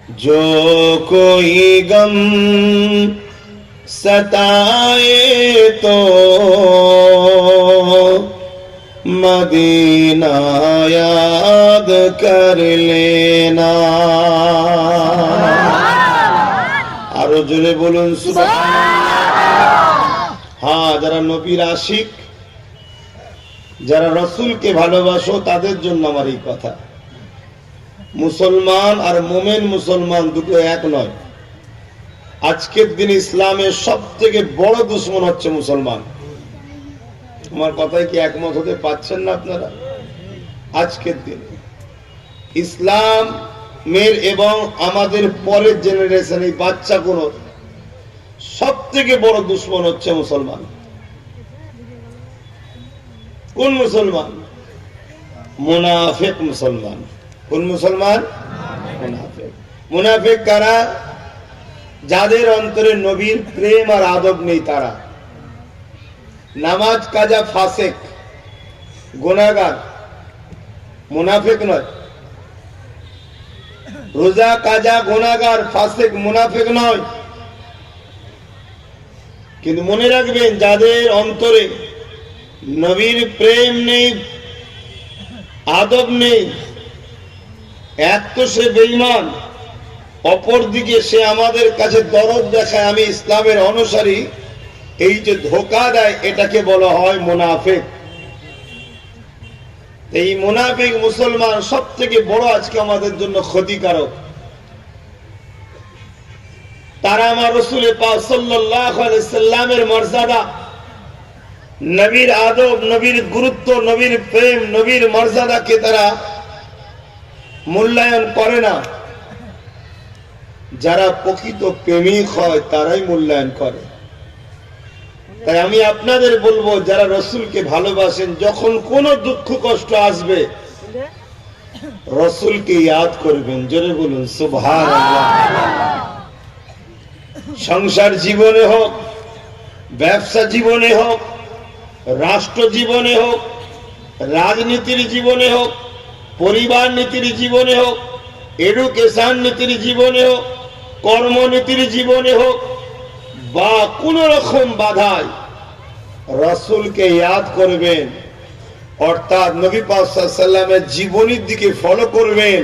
जो कोई गम सताए तो मदीना याद कर लेना। आरो जोरे बोलुन सुबहानाल्लाह। हाँ, যারা নবীর আশিক, যারা রাসূলকে ভালোবাসো তাদের জন্য আমার এই কথা। মুসলমান আর মুমিন মুসলমান দুটো এক নয়। আজকের দিনে ইসলামের সবথেকে বড় দুশমন হচ্ছে মুসলমান। আমার কথায় কি একমত হতে পারছেন না আপনারা? আজকের দিনে ইসলামের এবং আমাদের পরের জেনারেশন এই বাচ্চাগুলোর সবথেকে বড় দুশমন হচ্ছে মুসলমান। কোন মুসলমান? মুনাফিক মুসলমান। কোন মুসলমান? মুনাফিক। মুনাফিক কারা? যাদের অন্তরে নবীর প্রেম আর আদব নেই তারা। নামাজ কাজা ফাসেক, গুনাহগার, মুনাফিক নয়। রোজা কাজা গুনাহগার, ফাসেক, মুনাফিক নয়। কিন্তু মনে রাখবেন, যাদের অন্তরে নবীর প্রেম নেই, আদব নেই, এক তো সে বেঈমান, অপরদিকে সে আমাদের কাছে দরদ দেখায় আমি ইসলামের অনুসারী, এই যে ধোঁকা দেয় এটাকে বলা হয় মুনাফিক। এই মুনাফিক মুসলমান সব থেকে বড় আজকে আমাদের জন্য ক্ষতিকারক। তারা আমার রাসূল পাক সাল্লাল্লাহু আলাইহি সাল্লামের মর্যাদা, নবীর আদব, নবীর গুরুত্ব, নবীর প্রেম, নবীর মর্যাদাকে তারা মূল্যায়ন করে না। যারা প্রকৃত প্রেমিক হয় তারাই মূল্যায়ন করে। তাই আমি আপনাদের বলবো, যারা রাসূলকে ভালোবাসেন, যখন কোনো দুঃখ কষ্ট আসবে রাসূলকে ইয়াদ করবেন। জোরে বলুন সুবহানাল্লাহ। সংসার জীবনে হোক, ব্যবসা জীবনে হোক, রাষ্ট্র জীবনে হোক, রাজনীতির জীবনে হোক, পরিবার নীতির জীবনে হোক, এডুকেশন নীতির জীবনে হোক, কর্মনীতির জীবনে হোক, বা কোন রকম বাধায় রাসূলকে ইয়াদ করবেন, অর্থাৎ নবী পাক সাল্লাল্লাহু আলাইহি সাল্লামের জীবনীর দিকে ফলো করবেন।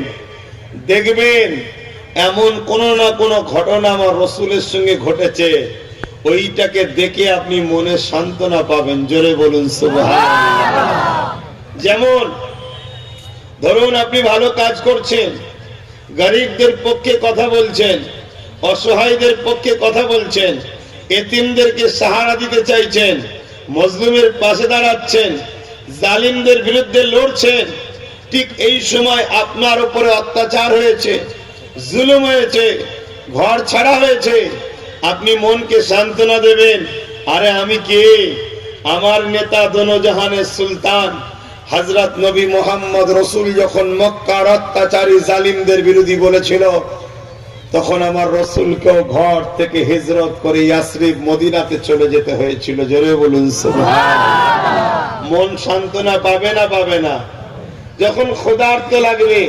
দেখবেন এমন কোন না কোন ঘটনা আমার রাসূলের সঙ্গে ঘটেছে, ওইটাকে দেখে আপনি মনে সান্ত্বনা পাবেন। জোরে বলুন সুবহানাল্লাহ। যেমন ধরুন, আপনি ভালো কাজ করছেন, গরিবদের পক্ষে কথা বলছেন, অসহায়দের পক্ষে কথা বলছেন, এতিমদেরকে সাহারা দিতে চাইছেন, মজলুমের পাশে দাঁড়াচ্ছেন, জালিমদের বিরুদ্ধে লড়ছেন। ঠিক এই সময় আপনার উপরে অত্যাচার হয়েছে, জুলুম হয়েছে, ঘর ছাড়া হয়েছে, আপনি মনকে সান্ত্বনা দেবেন, আরে আমি কে? আমার নেতা দোনোজাহানের সুলতান হযরত নবী মুহাম্মদ রাসূল যখন মক্কার অত্যাচারী জালিমদের বিরোধী বলেছিল, তখন আমার রাসূলকেও ঘর থেকে হিজরত করে ইয়াসরিব মদিনাতে চলে যেতে হয়েছিল। জোরে বলুন সুবহানাল্লাহ। মন সান্ত্বনা পাবে না? পাবে না? যখন ক্ষুধার্ত লাগবে,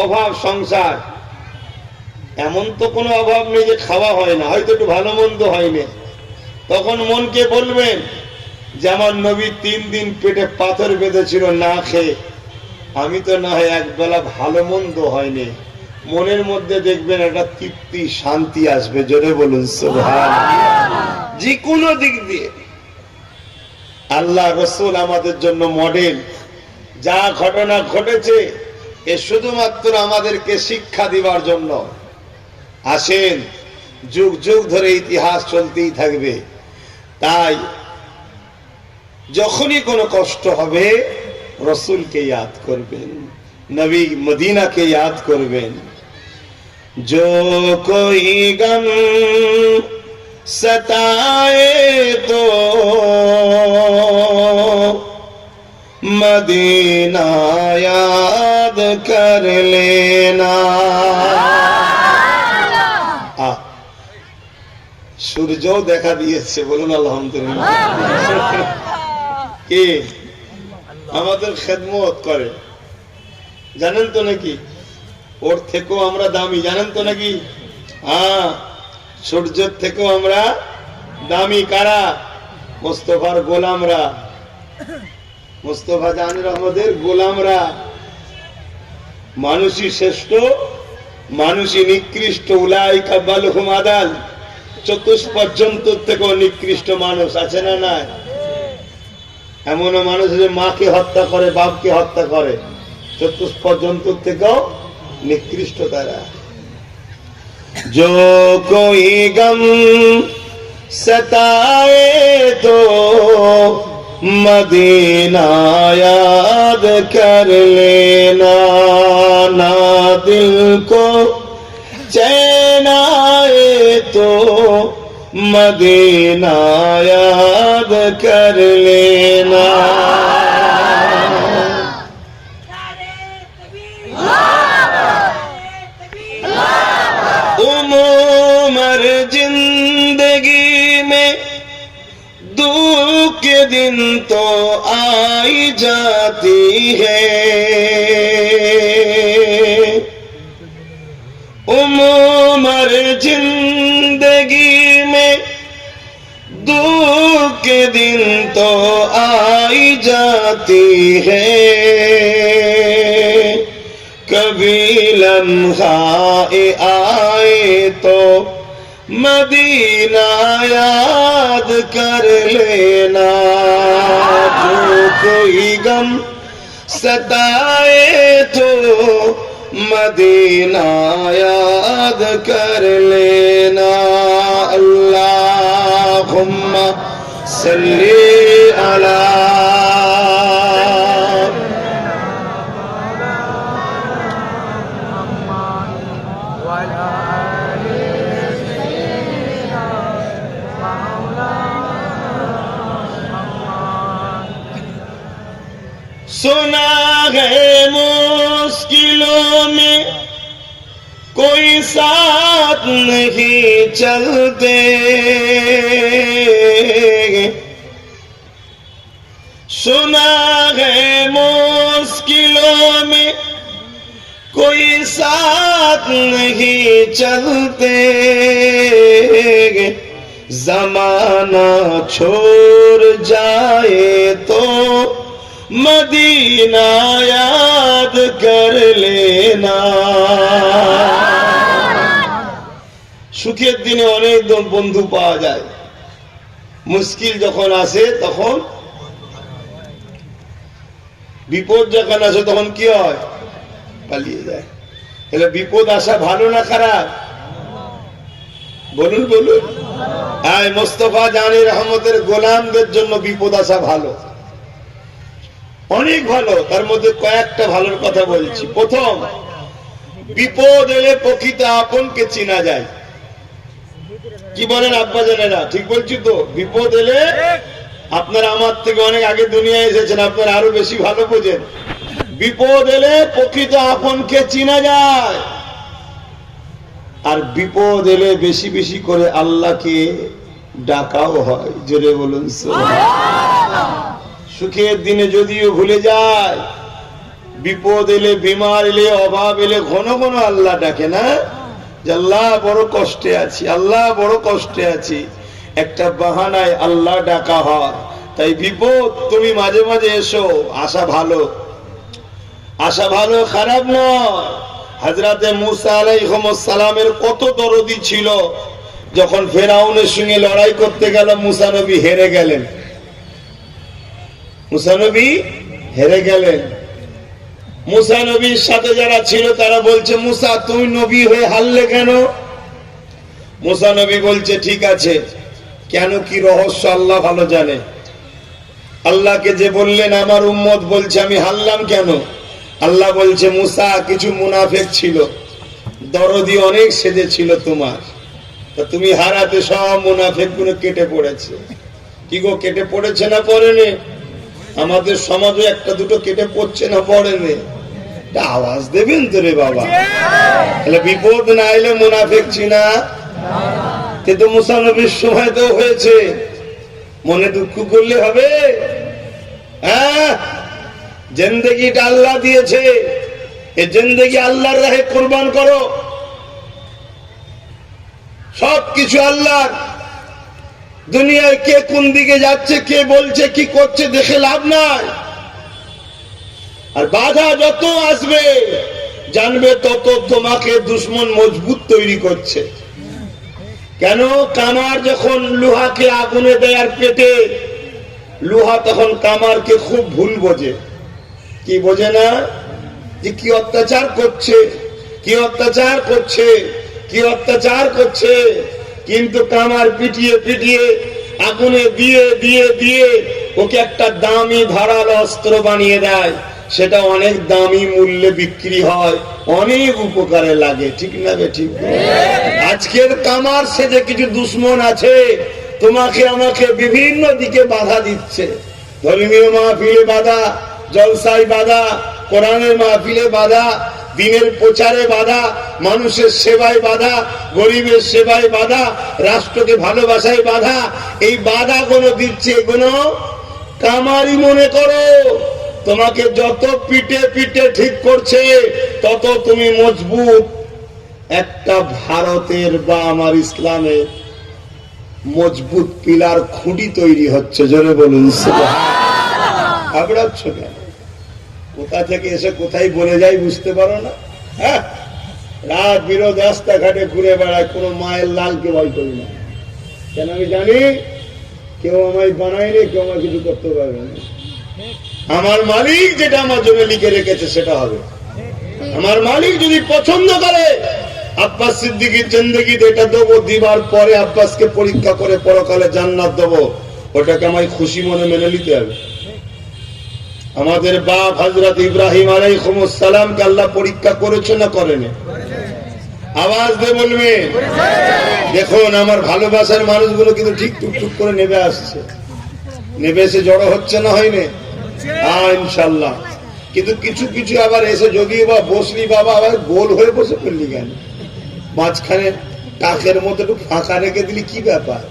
অভাব সংসার, এমন তো কোনো অভাব নেই যে খাওয়া হয় না, হয়তো একটু ভালো মন্দ হয়নি, তখন মনকে বলবেন যে আমার নবী 3 দিন পেটে পাথর বেঁধেছিল না খেয়ে, আমি তো না হয় একবেলা ভালো মন্দ হয়নি। মনের মধ্যে দেখবেন একটা তৃপ্তি, শান্তি আসবে। জোরে বলুন সুবহানাল্লাহ। যে কোনো দিক দিয়ে আল্লাহ রাসূল আমাদের জন্য মডেল। যা ঘটনা ঘটেছে এ শুধুমাত্র আমাদেরকে শিক্ষা দিবার জন্য। আসেন, যুগ যুগ ধরে ইতিহাস চলতেই থাকবে। তাই যখনই কোনো কষ্ট হবে রাসূলকে ইয়াদ করবেন, নবী মদিনাকে ইয়াদ করবেন। जो कोई गम सताए तो मदीना याद कर लेना। সূর্যও দেখা দিয়েছে, বলুন আলহামদুলিল্লাহ। কে আমাদের খেদমত করে জানেন তো নাকি? ওর থেকেও আমরা দামি, জানেন তো নাকি? হ্যাঁ, সূর্যের থেকেও আমরা দামি। কারা? মোস্তফার গোলামরা, মোস্তফা জাহানুর আহমদের গোলামরা। মানুষই শ্রেষ্ঠ, মানুষই নিকৃষ্ট। উলাইকা বালহুম আদাল। চতুষ্পদ জন্তুর থেকেও নিকৃষ্ট মানুষ আছে না নাই? এমনও মানুষ যে মাকে হত্যা করে, বাপকে হত্যা করে, চতুষ্পদ জন্তুর থেকেও নিকৃষ্ট তারা। जो कोई गम सताए तो मदीना याद कर लेना, ना दिल को चैन आए तो मदीना याद कर लेना। उमर जिंदगी में दुख के दिन तो आई जाती है, उमर जिंदगी में दुख के दिन तो आई जाती है, कभी लम्हा आए तो मदीना याद कर लेना। जो कोई गम सताए तो मदीना याद कर लेना। अल्लाहुम्मा सल्ली अला सुना है मुश्किलों में कोई साथ नहीं चलते, सुना है मुश्किलों में कोई साथ नहीं चलते, जमाना छोड़ जाए तो मदीना याद कर लेना। সুখের দিনে অনেক বন্ধু পাওয়া যায়, মুশকিল যখন আসে তখন, বিপদ যখন আসে তখন কি হয়? পালিয়ে যায়। তাহলে বিপদ আসা ভালো না খারাপ? বলুন বলুন। হ্যাঁ, মোস্তফা জাহানুর আহমদের গোলামদের জন্য বিপদ আসা ভালো, অনেক ভালো। তার মধ্যে কয়েকটা ভালোর কথা বলছি। প্রথম, বিপদ এলে প্রকৃত আপনকে চেনা যায়। কি বলেন আব্বা জানেরা? ঠিক বলছি তো? বিপদ এলে, আপনারা আমার থেকে অনেক আগে দুনিয়ায় এসেছেন, আপনারা আরো বেশি ভালো বোঝেন। বিপদ এলে প্রকৃত আপনকে চেনা যায়। আর বিপদ এলে বেশি বেশি করে আল্লাহকে ডাকাও হয়। জোরে বলুন সুবহানাল্লাহ। সুখের দিনে যদিও ভুলে যায়, বিপদ এলে, বিমার এলে, অভাব এলে ঘন ঘন আল্লাহ ডাকে না, যে আল্লাহ বড় কষ্টে আছি, আল্লাহ বড় কষ্টে আছি। একটা বাহানায় আল্লাহ ডাকা হয়। তাই বিপদ তুমি মাঝে মাঝে এসো, আসা ভালো, আসা ভালো, খারাপ নয়। হযরতে মুসা আলাইহিস সালামের কত দরদি ছিল। যখন ফেরাউনের সঙ্গে লড়াই করতে গেল, মুসা নবী হেরে গেলেন, মুসা নবী হেরে গেলেন। মুসা নবীর সাথে যারা ছিল তারা বলছে, মুসা তুমি নবী হয়ে হারলে কেন? মুসা নবী বলছে, ঠিক আছে, কেন কি রহস্য আল্লাহ ভালো জানে। আল্লাহকে যে বললেন আমার উম্মত বলছে আমি হারলাম কেন? আল্লাহ বলছে, মুসা কিছু মুনাফিক ছিল, দরদি অনেক সেজে ছিল তোমার, তা তুমি হারাতে সব মুনাফিক গুলো কেটে পড়েছে। কি গো, কেটে পড়েছে না পড়েনি? আমাদের সমাজে একটা দুটো কেটে পড়ছে না পড়েনি? আওয়াজ দেবেন তো রে বাবা। তাহলে বিপদ না এলে মুনাফিক চিনা, কিন্তু মুসা নবীর সময় তো হয়েছে। মনে দুঃখ করলে হবে? হ্যাঁ, জিন্দেগিটা আল্লাহ দিয়েছে, এ জিন্দেগি আল্লাহর রাহে কুরবান করো। সবকিছু আল্লাহর। দুনিয়ায় কে কোন দিকে যাচ্ছে, কে বলছে, কি করছে দেখে লাভ নাই। আর বাধা যত আসবে জানবে তত তোমাকে দুশ্মন মজবুত তৈরি করছে। কেন? কামার যখন লোহাকে আগুনে দেয় আর পেটে, লোহা তখন কামারকে খুব ভুল বোঝে। কি বোঝে না? যে কি অত্যাচার করছে, কি অত্যাচার করছে, কি অত্যাচার করছে। কিন্তু কামার পিটিয়ে পিটিয়ে আগুনে দিয়ে দিয়ে দিয়ে ওকে একটা দামি ধারালো অস্ত্র বানিয়ে দেয়। সেটা অনেক দামি মূল্যে বিক্রি হয়, অনেক উপকারে লাগে। ঠিক না বে ঠিক? আজকের কামার সেজে কিছু দুশ্মন আছে, তোমাকে আমাকে বিভিন্ন দিকে বাধা দিচ্ছে। ধর্মীয় মাহফিলে বাধা, জলসায় বাধা, কোরআনের মাহফিলে বাধা, দিনের প্রচারে বাধা, মানুষের সেবায় বাধা, গরিবের সেবায় বাধা, রাষ্ট্রকে ভালোবাসায় বাধা। এই বাধা গুলো দিচ্ছে, এগুলো কামারি মনে করো। তোমাকে যত পিটে পিটে ঠিক করছে তত তুমি মজবুত। একটা ভারতের বা আমার ইসলামের মজবুত পিলার খুঁটি তৈরি হচ্ছে। জোরে বলুন সুবহানাল্লাহ। ঘাবড়াচ্ছ কেন? কোথা থেকে এসে কোথায় বলে যাই বুঝতে পারো না? হ্যাঁ, রাত বিরোধ রাস্তাঘাটে ঘুরে বেড়ায়, কোনো মায়ের লালকে ভয় করি না। কেন? আমি জানি কেউ আমায় বানায়নি, কেউ আমার কিছু করতে পারবে না। আমার মালিক যেটা আমার জন্য লিখে রেখেছে সেটা হবে। আমার মালিক যদি পছন্দ করে আব্বাস সিদ্দিকীর জিন্দেগিতে এটা দেবো, দিবার পরে আব্বাসকে পরীক্ষা করে পরকালে জান্নাত দেবো, ওটাকে আমায় খুশি মনে মেনে নিতে হবে। আমাদের বাপ হযরত ইব্রাহিম আলাইহিস সালামকে আল্লাহ পরীক্ষা করেছে না করেনি? আওয়াজ দিয়ে বলবে। দেখুন আমার ভালোবাসার মানুষগুলো কিন্তু ঠিক টুকটুক করে নেবে আসছে, নেবে এসে জড়ো হচ্ছে না, হয়নি? হ্যাঁ ইনশাল্লাহ। কিন্তু কিছু কিছু আবার এসে যদিও বা বসলি বাবা, আবার গোল হয়ে বসে পড়লি কেন? মাঝখানে টাকের মতো একটু ফাঁকা রেখে দিলি, কি ব্যাপার?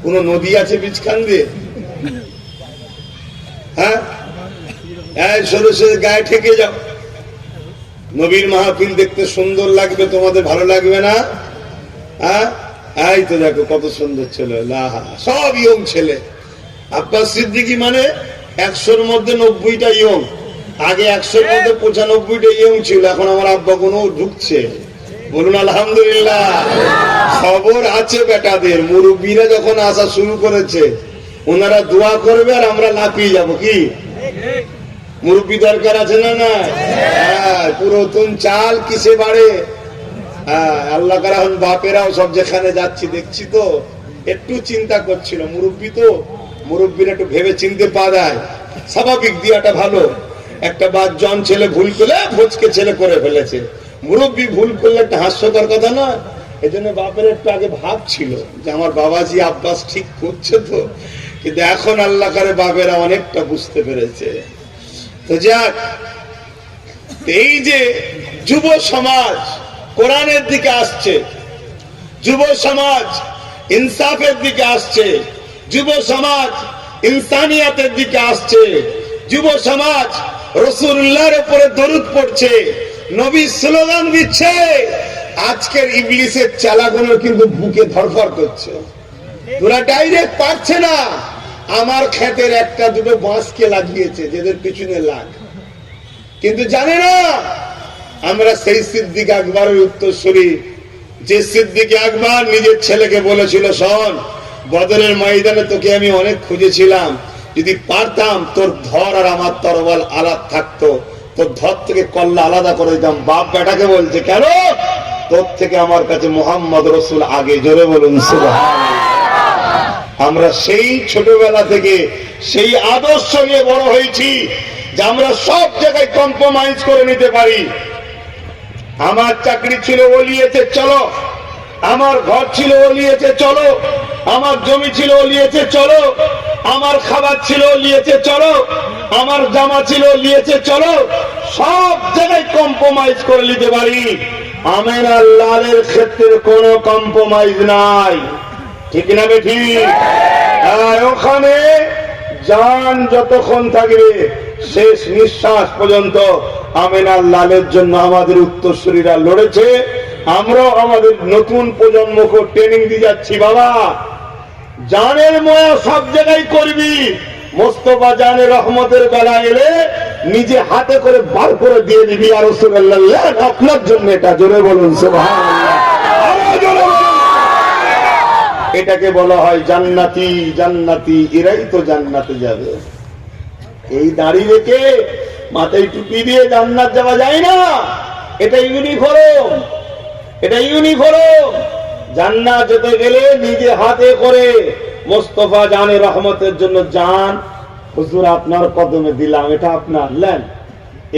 কোন নদী আছে বিচখান দিয়ে? হ্যাঁ, সরে সরে গায়ে ঠেকে যাও। নবীর মাহফিল দেখতে সুন্দর লাগবে, তোমাদের ভালো লাগবে না? হ্যাঁ, এই তো দেখো কত সুন্দর ছেলে, সব ইয়ং ছেলে। আব্বাস সিদ্দিকী মানে 100-র মধ্যে 90টা ইয়ং। আগে 100-র মধ্যে 95টা ইয়ং ছিল, এখন আমার আব্বা কোনো ঢুকছে। বলুন আলহামদুলিল্লাহ। খবর আছে বেটাদের, মুরব্বীরা যখন আসা শুরু করেছে ওনারা দোয়া করবে আর আমরা লাফিয়ে যাব। কি মুরব্বী দরকার আছে না? না, পুরাতন চাল কিসে বাড়ে? আল্লাহ কারা এখন বাপেরাও সব যেখানে যাচ্ছি দেখছি তো একটু চিন্তা করছিল। মুরব্বী তো, মুরব্বীরা একটু ভেবে চিনতে পারায়, স্বাভাবিক দিয়াটা ভালো। একটা বাচ্চান ছেলে ভুল করলে ভোজকে ছেলে করে ফেলেছে, মুরব্বী ভুল করলে একটা হাস্যকর কথা না? এই জন্য বাপের একটু আগে ভাব ছিল যে আমার বাবাজি আব্বাস ঠিক করছে তো, কিন্তু এখন আল্লাহ কারে বাপেরা অনেকটা বুঝতে পেরেছে। তো যাক, এই যে যুব সমাজ কোরআনের দিকে আসছে, যুব সমাজ ইনসাফের দিকে আসছে, যুব সমাজ ইনসানিয়াতের দিকে আসছে, যুব সমাজ রাসূলুল্লাহর উপরে দরুদ পড়ছে, নবীর স্লোগান দিচ্ছে। আজকের ইবলিসের চালাগুলো কিন্তু বুকে ধরফর করছে। তোরা ডাইরেক্ট পারছে না। আমার ক্ষেতের একটা দুটো বাঁশকে লাগিয়েছে, যেদের পিছনে লাগ, কিন্তু জানে না আমরা সেই সিদ্দিক আকবরের উত্তরসূরি, যে সিদ্দিক আকবর নিজের ছেলেকে বলেছিল, শোন বদরের ময়দানে তোকে আমি অনেক খুঁজেছিলাম, যদি পারতাম তোর ধর আর আমার তরবাল আলাদা থাকতো, তোর ধর থেকে কল্লা আলাদা করে দিতাম। বাপ বেটাকে বলছে, কেন? তোর থেকে আমার কাছে মুহাম্মদ রাসূল আগে। জোরে বলুন সুবহানাল্লাহ। আমরা সেই ছোটবেলা থেকে সেই আদর্শ নিয়ে বড় হয়েছি যে আমরা সব জায়গায় কম্প্রোমাইজ করে নিতে পারি। আমার চাকরি ছিল, ও নিয়েছে চলো। আমার ঘর ছিল, ও নিয়েছে চলো। আমার জমি ছিল, ও নিয়েছে চলো। আমার খাবার ছিল, ও নিয়েছে চলো। আমার জামা ছিল, ও নিয়েছে চলো। সব জায়গায় কম্প্রোমাইজ করে নিতে পারি। আমের লালের ক্ষেত্রে কোনো কম্প্রোমাইজ নাই। ঠিক না বেঠি? ওখানে জান যতক্ষণ থাকবে, শেষ নিঃশ্বাস পর্যন্ত আমেনার লালের জন্য আমাদের উত্তরসূরিরা লড়েছে, আমরাও আমাদের নতুন প্রজন্মকে ট্রেনিং দিয়ে যাচ্ছি। বাবা, জানের ময়া সব জায়গায় করবি, মোস্তফা জানে রহমতের বেলা এলে নিজে হাতে করে বার করে দিয়ে দিবি। আর রাসূলুল্লাহ আপনার জন্য এটা, জোরে বলুন সুবহানাল্লাহ, আরো জোরে বলুন। এটাকে বলা হয় জান্নাতি। জান্নাতি এরাই তো জান্নাতে যাবে। এই দাড়ি রেখে মাথায় টুপি দিয়ে জান্নাত যাওয়া যায় না। এটা ইউনিফর্ম, এটা ইউনিফর্ম। জান্নাত যেতে গেলে নিজে হাতে করে মোস্তফা জানে রহমতের জন্য জান হুজুর আপনার কদমে দিলাম, এটা আপনার নেন।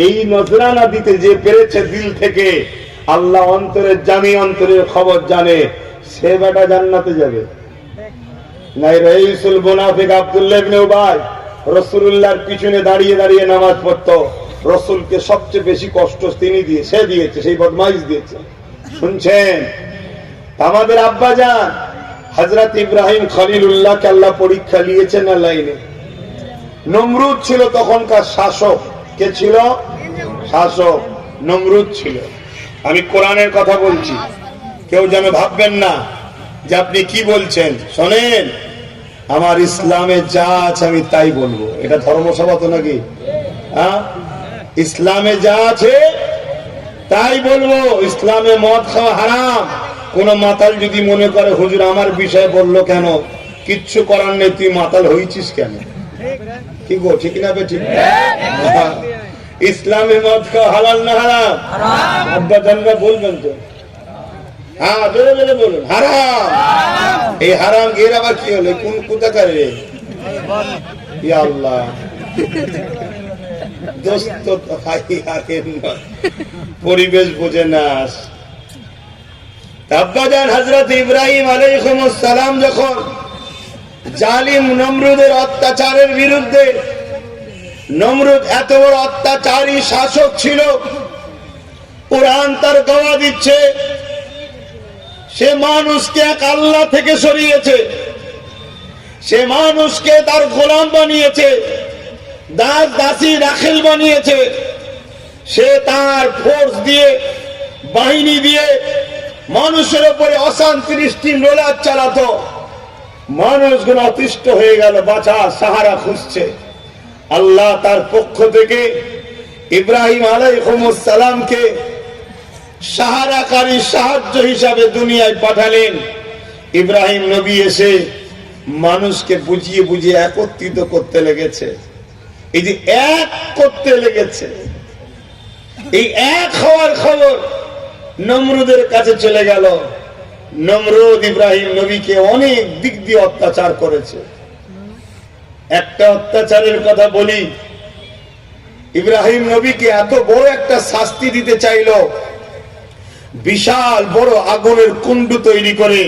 এই নজরানা দিতে যে পেরেছে দিল থেকে, আল্লাহ অন্তরের জানি, অন্তরের খবর জানে, সে বেটা জান্নাতে যাবে। নাই রাইসুল মুনাফিক আব্দুল্লাহ ইবনে উবাই রাসূলুল্লাহর পিছনে দাঁড়িয়ে দাঁড়িয়ে নামাজ পড়তো। রাসূলকে সবচেয়ে বেশি কষ্ট তিনি দিয়েছে, সেই বদমাইশ দিয়েছে। শুনছেন? আমাদের আব্বাজান হযরত ইব্রাহিম খলিলুল্লাহকে আল্লাহ পরীক্ষা নিয়েছেন না লাইনে। নমরুদ ছিল তখনকার শাসক। কে ছিল? শাসক নমরুদ ছিল। আমি কোরআনের কথা বলছি, কেউ যেন ভাববেন না যে আপনি কি বলছেন। শোনেন, আমার ইসলামে যা আছে আমি তাই বলবো। এটা ধর্মসভা তো নাকি? হ্যাঁ, ইসলামে যা আছে তাই বলবো। ইসলামে মদ খাওয়া হারাম। কোন মাতাল যদি মনে করে হুজুর আমার বিষয়ে বললো কেন, কিচ্ছু করার নেই, তুই মাতাল হয়েছিস কেন? কি গো, ঠিক না বে? ঠিক। ইসলামে মদ খাওয়া হালাল না হারাম? আব্বা জানরা বলবেন তো? হ্যাঁ, জোরে জোরে বলুন হারাম। এই হারাম এর আবার কি হলো? কোন কোথাকার রে? ইয়া আল্লাহ, দোস্ত ভাই আরেন পরিবেশ বোঝে না। আব্বাজান হযরত ইব্রাহিম আলাইহিস সালাম যখন জালিম নমরুদের অত্যাচারের বিরুদ্ধে, নমরুদ এত বড় অত্যাচারী শাসক ছিল, কুরআন তার দাওয়া দিচ্ছে, সে মানুষকে এক আল্লাহ থেকে সরিয়েছে, সে মানুষকে তার গোলাম বানিয়েছে, দাস দাসী রাখিল বানিয়েছে। সে তার ফোর্স দিয়ে, বাহিনী দিয়ে মানুষের উপরে অশান্তির স্টিম রোলার চালাতো। মানুষগুলো অতিষ্ঠ হয়ে গেল, বাঁচার সাহারা খুঁজছে। আল্লাহ তার পক্ষ থেকে ইব্রাহিম আলাইহিস সালামকে সাহারাকারী, সাহায্য হিসাবে দুনিয়ায় পাঠালেন। ইব্রাহিম নবী এসে মানুষকে বুঝিয়ে বুঝিয়ে একত্রিত করতে লেগেছে। এই যে এক করতে লেগেছে, এই এক হওয়ার খবর নমরুদের কাছে চলে গেল। নমরুদ ইব্রাহিম নবীকে অনেক দিক দিয়ে অত্যাচার করেছে। একটা অত্যাচারের কথা বলি, ইব্রাহিম নবীকে এত বড় একটা শাস্তি দিতে চাইল, বিশাল বড় আগুনের কুণ্ড তৈরি করে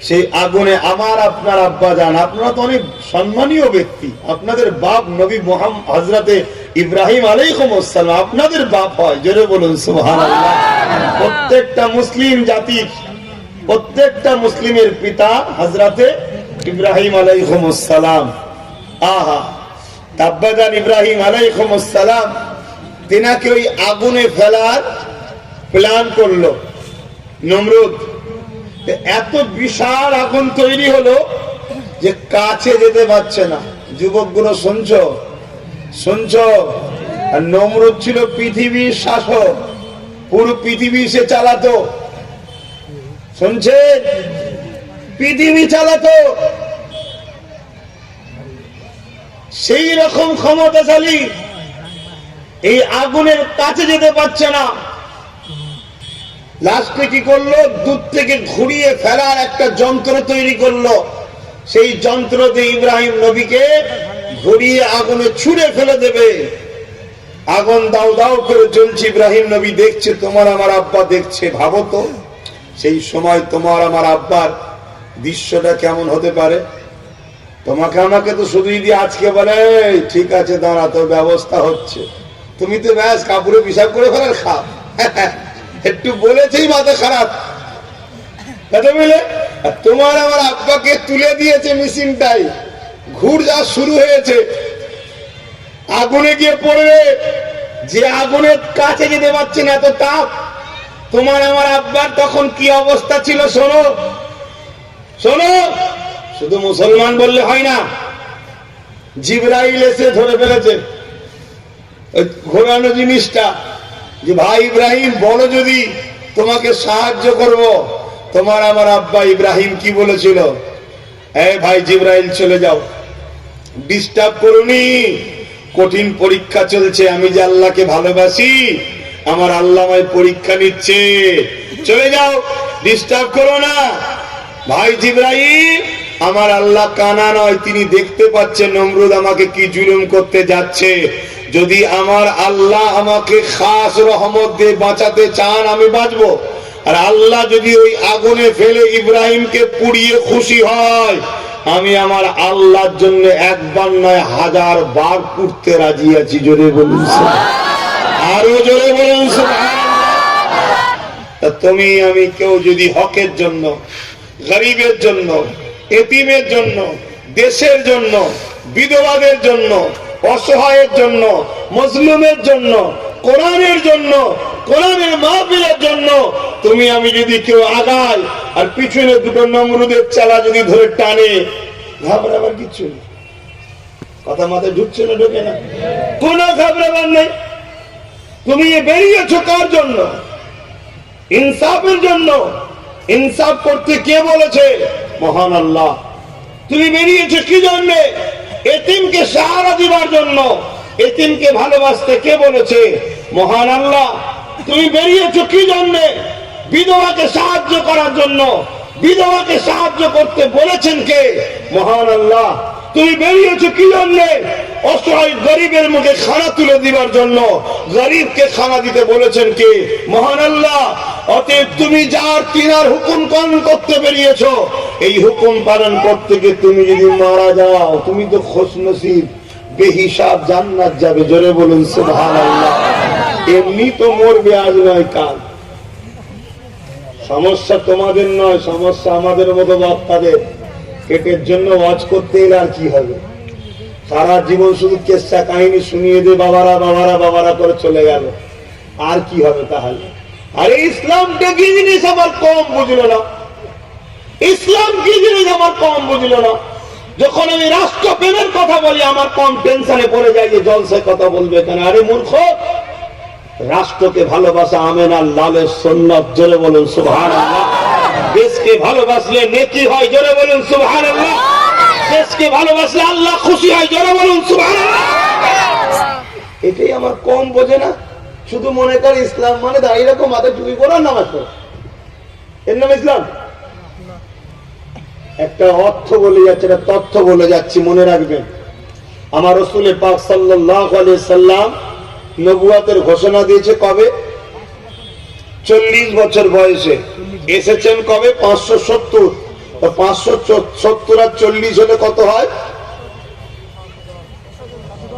সেই আগুনে আমার আপনার আব্বা যান, আপনারা তো অনেক সম্মানীয় ব্যক্তি, আপনাদের বাপ নবী মুহাম্মদ হযরতে ইব্রাহিম আলাইহিস সালাম আপনাদের বাপ হয়, জোরে বলুন সুবহানাল্লাহ। প্রত্যেকটা মুসলিম জাতির, প্রত্যেকটা মুসলিমের পিতা হযরতে ইব্রাহিম আলাইহিস সালাম। আহা, আব্বা যান ইব্রাহিম আলাইহিস সালাম তিনাকে ওই আগুনে ফেলার প্ল্যান করলো নমরুদ। এত বিশাল আগুন তৈরি হলো যে কাছে যেতে পারছে না। যুবকগুলো শুনছো? শুনছো? আর নমরুদ ছিল পৃথিবীর শাসক, পুরো পৃথিবী সে চালাতো। শুনছে? পৃথিবী চালাতো, সেই রকম ক্ষমতাশালী। এই আগুনের কাছে যেতে পারছে না। লাস্টে কি করলো? দূর থেকে ঘুরিয়ে ফেলার একটা যন্ত্র তৈরি করলো। সেই যন্ত্র দিয়ে ইব্রাহিম নবীকে ঘুরিয়ে আগুনে ছুঁড়ে ফেলে দেবে। আগুন দাও দাও করে জ্বলছে, ইব্রাহিম নবী দেখছে, তোমার আমার আব্বা দেখছে। ভাবো তো সেই সময় তোমার আমার আব্বার দৃশ্যটা কেমন হতে পারে। তোমাকে আমাকে তো শুধুই দিয়ে আজকে বলে ঠিক আছে দাঁড়া, তোর ব্যবস্থা হচ্ছে, তুমি তো ব্যাস কাপড়ে পিসাব করে ফেলার খাও। একটু বলেছেই মাথা খারাপ। তোমার আমার আব্বাকে তুলে দিয়েছে মেশিনটাই, ঘুর যা শুরু হয়েছে, আগুনে গিয়ে পড়বে, যে আগুনের কাছে যেতে পারছে না, এত তাপ। তোমার আমার আব্বার তখন কি অবস্থা ছিল শোনো শোনো। শুধু মুসলমান বললে হয় না, জিবরাইল এসে ধরে ফেলেছে ওই ঘোরানো জিনিসটা, যে ভাই ইব্রাহিম বলো যদি তোমাকে সাহায্য করব। তোমার আমার আব্বা ইব্রাহিম কি বলেছিল, এই ভাই জিবরাইল চলে যাও, ডিস্টার্ব করুনি, কঠিন পরীক্ষা চলছে, আমি যে আল্লাহকে ভালোবাসি, আমার আল্লাহ আমায় পরীক্ষা নিচ্ছে, চলে যাও, ডিস্টার্ব করো না। ভাই জিবরাইল, আমার আল্লাহ কানা নয়, তিনি দেখতে পাচ্ছেন নমরুদ আমাকে কি জুলুম করতে যাচ্ছে। যদি আমার আল্লাহ আমাকে খাস রহমত দিয়ে বাঁচাতে চান আমি বাঁচবো, আর আল্লাহ যদি ওই আগুনে ফেলে ইব্রাহিমকে পুড়িয়ে খুশি হয়, আমি আমার আল্লাহর জন্য একবার নয় 1000 বার পুড়তে রাজি আছি। জোরে বলুন, আরো জোরে বলুন সুবহানাল্লাহ। তুমি আমি কেউ যদি হকের জন্য, গরিবের জন্য, এতিমের জন্য, দেশের জন্য, বিধবাদের জন্য, অসহায়ের জন্য, মজলুমের জন্য, কোরআনের জন্য, কোরআনের মাহফিলের জন্য তুমি আমি যদি কেউ আগায় আর পিছনে দুটো নমরুদের চালা যদি ধরে টানে, ঘাবড়াবার কিচ্ছু নেই। কথা মাথায় ঢুকছে না, ঢোকে না? কোন ঘাবড়াবার নেই। তুমি বেরিয়েছো কার জন্য? ইনসাফের জন্য। ইনসাফ করতে কে বলেছে? মহান আল্লাহ। তুমি বেরিয়েছো কি জন্যে? এতিমকে সাহারা দিবার জন্য। এতিমকে ভালোবাসতে কে বলেছে? মহান আল্লাহ। তুমি বেরিয়েছো কি জন্যে? বিধবাকে সাহায্য করার জন্য। বিধবাকে সাহায্য করতে বলেছেন কে? মহান আল্লাহ। তুমি বেরিয়েছো কি জন্যে? অসহায় গরিবের মুখে খানা তুলে দিবার জন্য। গরিবকে খানা দিতে বলেছেন কে? মহান আল্লাহ। অতএব তুমি যার তিনার হুকুম পালন করতে বেরিয়েছো, এই হুকুম পালন করতে গিয়ে তুমি যদি মারা যাও, তুমি তো খুশনসিব, বেহিসাব জান্নাত যাবে। জোরে বলুন সুবহানাল্লাহ। এমনি তো মরবে, আজ নয় কাল। সমস্যা তোমাদের নয়, সমস্যা আমাদের মতো বক্তাদের। পেটের জন্য ওয়াজ করতে এলে আর কি হবে? সারা জীবন শুধু কেসা কাহিনী শুনিয়ে দিয়ে বাবারা বাবারা বাবারা করে চলে গেল, আর কি হবে তাহলে? আরে ইসলামটা কি জিনিস আমার কম বুঝলো না। ইসলাম কি জিনিস আমার কম বুঝলো না। যখন আমি রাষ্ট্রপ্রেমের কথা বলি আমার কম টেনশনে পড়ে যায় যে জলসায় কথা বলবে কেন। আরে মূর্খ, রাষ্ট্রকে ভালোবাসা আমেনার লালের সুন্নাত। জোরে বলুন সুবহানাল্লাহ। দেশকে ভালোবাসলে নেকি হয়। জোরে বলুন সুবহানাল্লাহ। দেশকে ভালোবাসলে আল্লাহ খুশি হয়। জোরে বলুন সুবহানাল্লাহ। এটাই আমার কম বোঝে না। শুধু মনে করে ইসলাম মানে দাঁড়িয়ে রাখো, মাথায় টুপি পরো, নামাজ পড়ো, এর নাম ইসলাম? একটা অর্থ বলে যাচ্ছে, একটা তথ্য বলে যাচ্ছি, মনে রাখবেন। আমার রাসূল পাক সাল্লাল্লাহু আলাইহি সাল্লাম নবুয়তের ঘোষণা দিয়েছে কবে? 40 বছর বয়সে। এসেছেন কবে? 570। তো 570 আর 40 হলে কত হয়?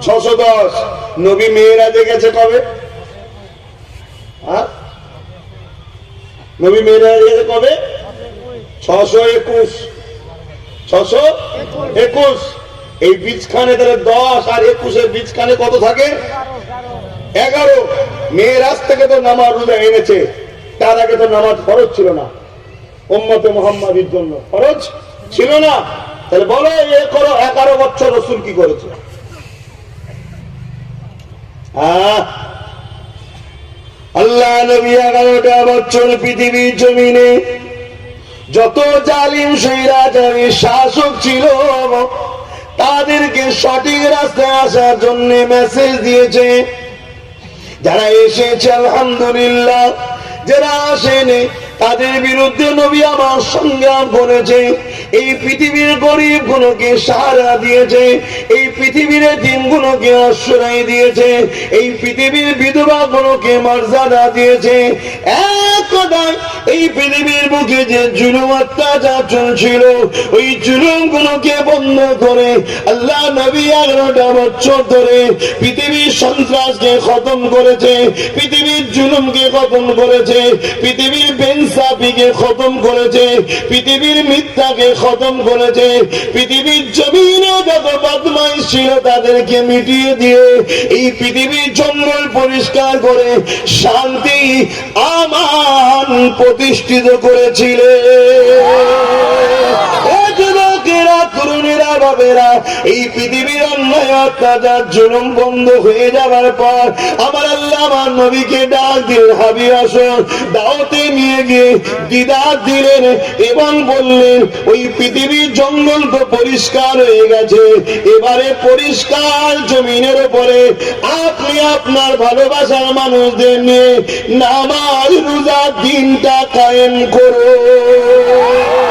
610। নবী মেরাজে গেছে কবে? নবী মেরাজে গেছে কবে? 621। 621। এই বীজখানে তাহলে 10 আর 21 এর বীজখানে কত থাকে? 11। মেরাজ থেকে তো নামাজ রোজা এনেছে, তার আগে তো নামাজ ফরজ ছিল না। উম্মতে মুহাম্মাদীর জন্য ফরজ ছিল না। তাহলে বলো এ করো, 11 বছর রাসূল কি করেছে? আল্লাহ নবী 11টা বছর পৃথিবীর জমিনে যত জালিম স্বৈরাচারী শাসক ছিল তাদেরকে সঠিক রাস্তায় আসার জন্য মেসেজ দিয়েছে। যারা এসেছে আলহামদুলিল্লাহ, যারা আসেনি তাদের বিরুদ্ধে নবী আমার সংগ্রাম করেছে। এই পৃথিবীর গরিব গুলোকে সাহারা দিয়েছে, এই পৃথিবীর দিনগুলোকে আশ্রয় দিয়েছে, এই পৃথিবীর বিধবা গুলোকে মর্যাদা দিয়েছে। এক কথায় এই পৃথিবীর বুকে যে জুলুম অত্যাচার চলছিল, ওই জুলুম গুলোকে বন্ধ করে আল্লাহ নবী 11টা বছর ধরে পৃথিবীর সন্ত্রাসকে খতম করেছে, পৃথিবীর জুলুমকে খতম করেছে, পৃথিবীর বেইনসাফিকে খতম করেছে, পৃথিবীর মিথ্যাকে খতম করেছে। পৃথিবীর জমিনে যত বদমাইশ ছিল তাদেরকে মিটিয়ে দিয়ে এই পৃথিবীর জঙ্গল পরিষ্কার করে শান্তি আমান প্রতিষ্ঠিত করেছিলেন। যুবকেরা, তরুণেরা, বাবেরা, এই পৃথিবীর অন্যায় অত্যাচার জুলুম বন্ধ হয়ে যাবার পর আমার আল্লাহ আমার নবীকে ডাক দিলেন, হাবিব আসুন। দাওয়াতে নিয়ে গিয়ে দিদার দিলেন এবং বললেন ওই পৃথিবীর জঙ্গল তো পরিষ্কার হয়ে গেছে, এবারে পরিষ্কার জমিনের উপরে আপনি আপনার ভালোবাসার মানুষদের নিয়ে নামাজ রোজা দিনটা কায়েম করুন।